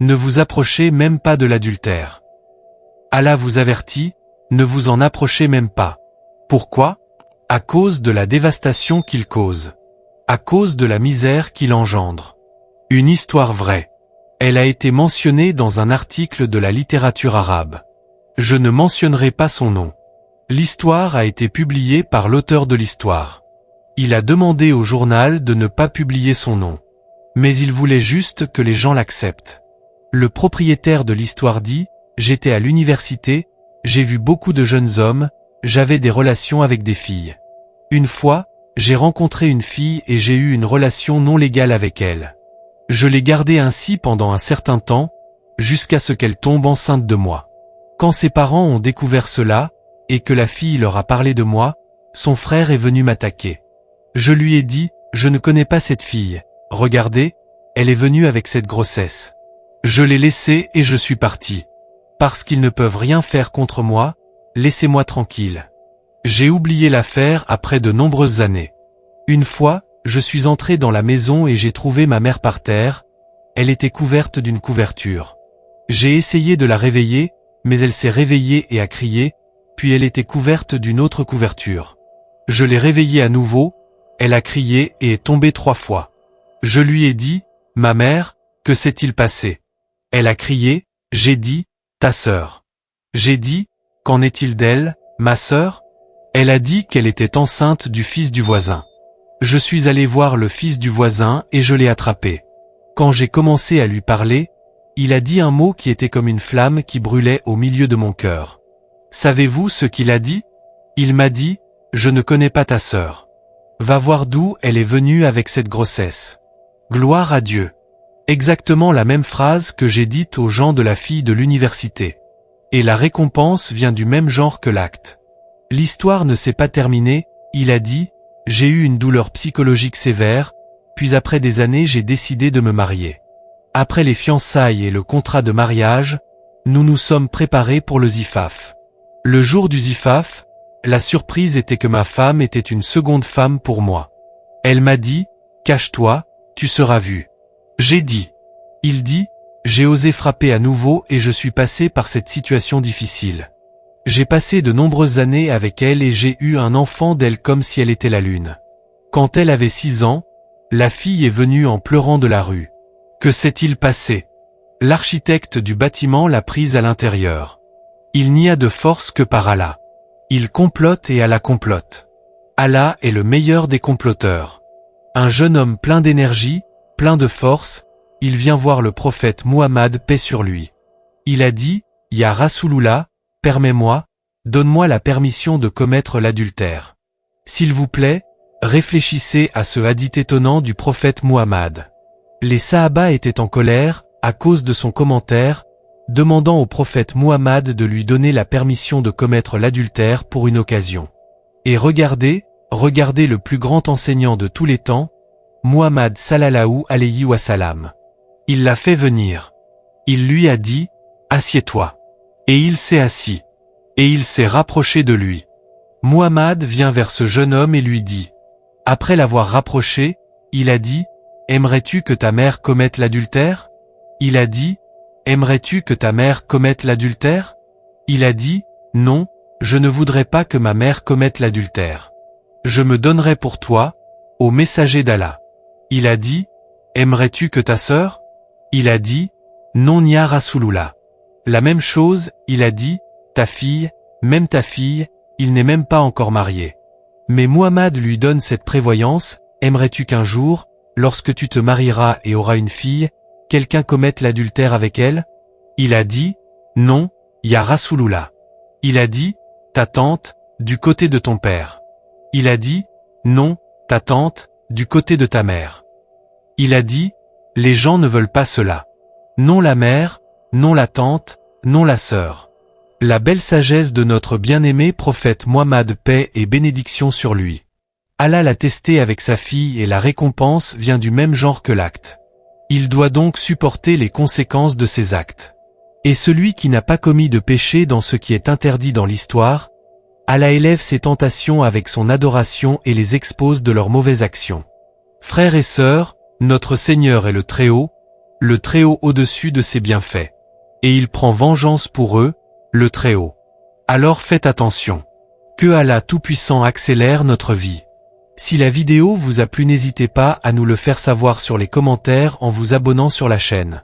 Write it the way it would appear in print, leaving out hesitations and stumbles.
Ne vous approchez même pas de l'adultère. Allah vous avertit, ne vous en approchez même pas. Pourquoi? À cause de la dévastation qu'il cause. À cause de la misère qu'il engendre. Une histoire vraie. Elle a été mentionnée dans un article de la littérature arabe. Je ne mentionnerai pas son nom. L'histoire a été publiée par l'auteur de l'histoire. Il a demandé au journal de ne pas publier son nom. Mais il voulait juste que les gens l'acceptent. Le propriétaire de l'histoire dit, j'étais à l'université, j'ai vu beaucoup de jeunes hommes, j'avais des relations avec des filles. Une fois, j'ai rencontré une fille et j'ai eu une relation non légale avec elle. Je l'ai gardée ainsi pendant un certain temps, jusqu'à ce qu'elle tombe enceinte de moi. Quand ses parents ont découvert cela, et que la fille leur a parlé de moi, son frère est venu m'attaquer. Je lui ai dit, je ne connais pas cette fille, regardez, elle est venue avec cette grossesse. Je l'ai laissée et je suis parti. Parce qu'ils ne peuvent rien faire contre moi, laissez-moi tranquille. J'ai oublié l'affaire après de nombreuses années. Une fois, je suis entré dans la maison et j'ai trouvé ma mère par terre, elle était couverte d'une couverture. J'ai essayé de la réveiller, mais elle s'est réveillée et a crié, puis elle était couverte d'une autre couverture. Je l'ai réveillée à nouveau, elle a crié et est tombée 3 fois. Je lui ai dit, ma mère, que s'est-il passé? Elle a crié, j'ai dit, ta sœur. J'ai dit, qu'en est-il d'elle, ma sœur? Elle a dit qu'elle était enceinte du fils du voisin. Je suis allé voir le fils du voisin et je l'ai attrapé. Quand j'ai commencé à lui parler, il a dit un mot qui était comme une flamme qui brûlait au milieu de mon cœur. Savez-vous ce qu'il a dit? Il m'a dit, je ne connais pas ta sœur. Va voir d'où elle est venue avec cette grossesse. Gloire à Dieu. Exactement la même phrase que j'ai dite aux gens de la fille de l'université. Et la récompense vient du même genre que l'acte. L'histoire ne s'est pas terminée, il a dit, j'ai eu une douleur psychologique sévère, puis après des années j'ai décidé de me marier. Après les fiançailles et le contrat de mariage, nous nous sommes préparés pour le zifaf. Le jour du zifaf, la surprise était que ma femme était une seconde femme pour moi. Elle m'a dit, cache-toi, tu seras vu. J'ai dit. Il dit, j'ai osé frapper à nouveau et je suis passé par cette situation difficile. J'ai passé de nombreuses années avec elle et j'ai eu un enfant d'elle comme si elle était la lune. Quand elle avait 6 ans, la fille est venue en pleurant de la rue. Que s'est-il passé? L'architecte du bâtiment l'a prise à l'intérieur. Il n'y a de force que par Allah. Il complote et Allah complote. Allah est le meilleur des comploteurs. Un jeune homme plein d'énergie, plein de force, il vient voir le prophète Muhammad, paix sur lui. Il a dit, Ya Rasulullah, permets-moi, donne-moi la permission de commettre l'adultère. S'il vous plaît, réfléchissez à ce hadith étonnant du prophète Muhammad. Les Sahaba étaient en colère, à cause de son commentaire, demandant au prophète Muhammad de lui donner la permission de commettre l'adultère pour une occasion. Et regardez le plus grand enseignant de tous les temps, Muhammad sallallahu alayhi wa sallam. Il l'a fait venir. Il lui a dit, assieds-toi. Et il s'est assis. Et il s'est rapproché de lui. Muhammad vient vers ce jeune homme et lui dit. Après l'avoir rapproché, il a dit, aimerais-tu que ta mère commette l'adultère? Il a dit, aimerais-tu que ta mère commette l'adultère? Il a dit, non, je ne voudrais pas que ma mère commette l'adultère. Je me donnerai pour toi, ô messager d'Allah. Il a dit, aimerais-tu que ta sœur? Il a dit, non ya Rasulullah. La même chose, il a dit, ta fille, même ta fille, il n'est même pas encore marié. Mais Muhammad lui donne cette prévoyance, aimerais-tu qu'un jour, lorsque tu te marieras et auras une fille, quelqu'un commette l'adultère avec elle? Il a dit, non, ya Rasulullah. Il a dit, ta tante, du côté de ton père. Il a dit, non, ta tante, du côté de ta mère. Il a dit, les gens ne veulent pas cela. Non la mère, non la tante, non la sœur. La belle sagesse de notre bien-aimé prophète Muhammad, paix et bénédiction sur lui. Allah l'a testé avec sa fille et la récompense vient du même genre que l'acte. Il doit donc supporter les conséquences de ses actes. Et celui qui n'a pas commis de péché dans ce qui est interdit dans l'histoire, Allah élève ses tentations avec son adoration et les expose de leurs mauvaises actions. Frères et sœurs, notre Seigneur est le Très-Haut, le Très-Haut au-dessus de ses bienfaits. Et il prend vengeance pour eux, le Très-Haut. Alors faites attention. Que Allah Tout-Puissant accélère notre vie. Si la vidéo vous a plu, n'hésitez pas à nous le faire savoir sur les commentaires en vous abonnant sur la chaîne.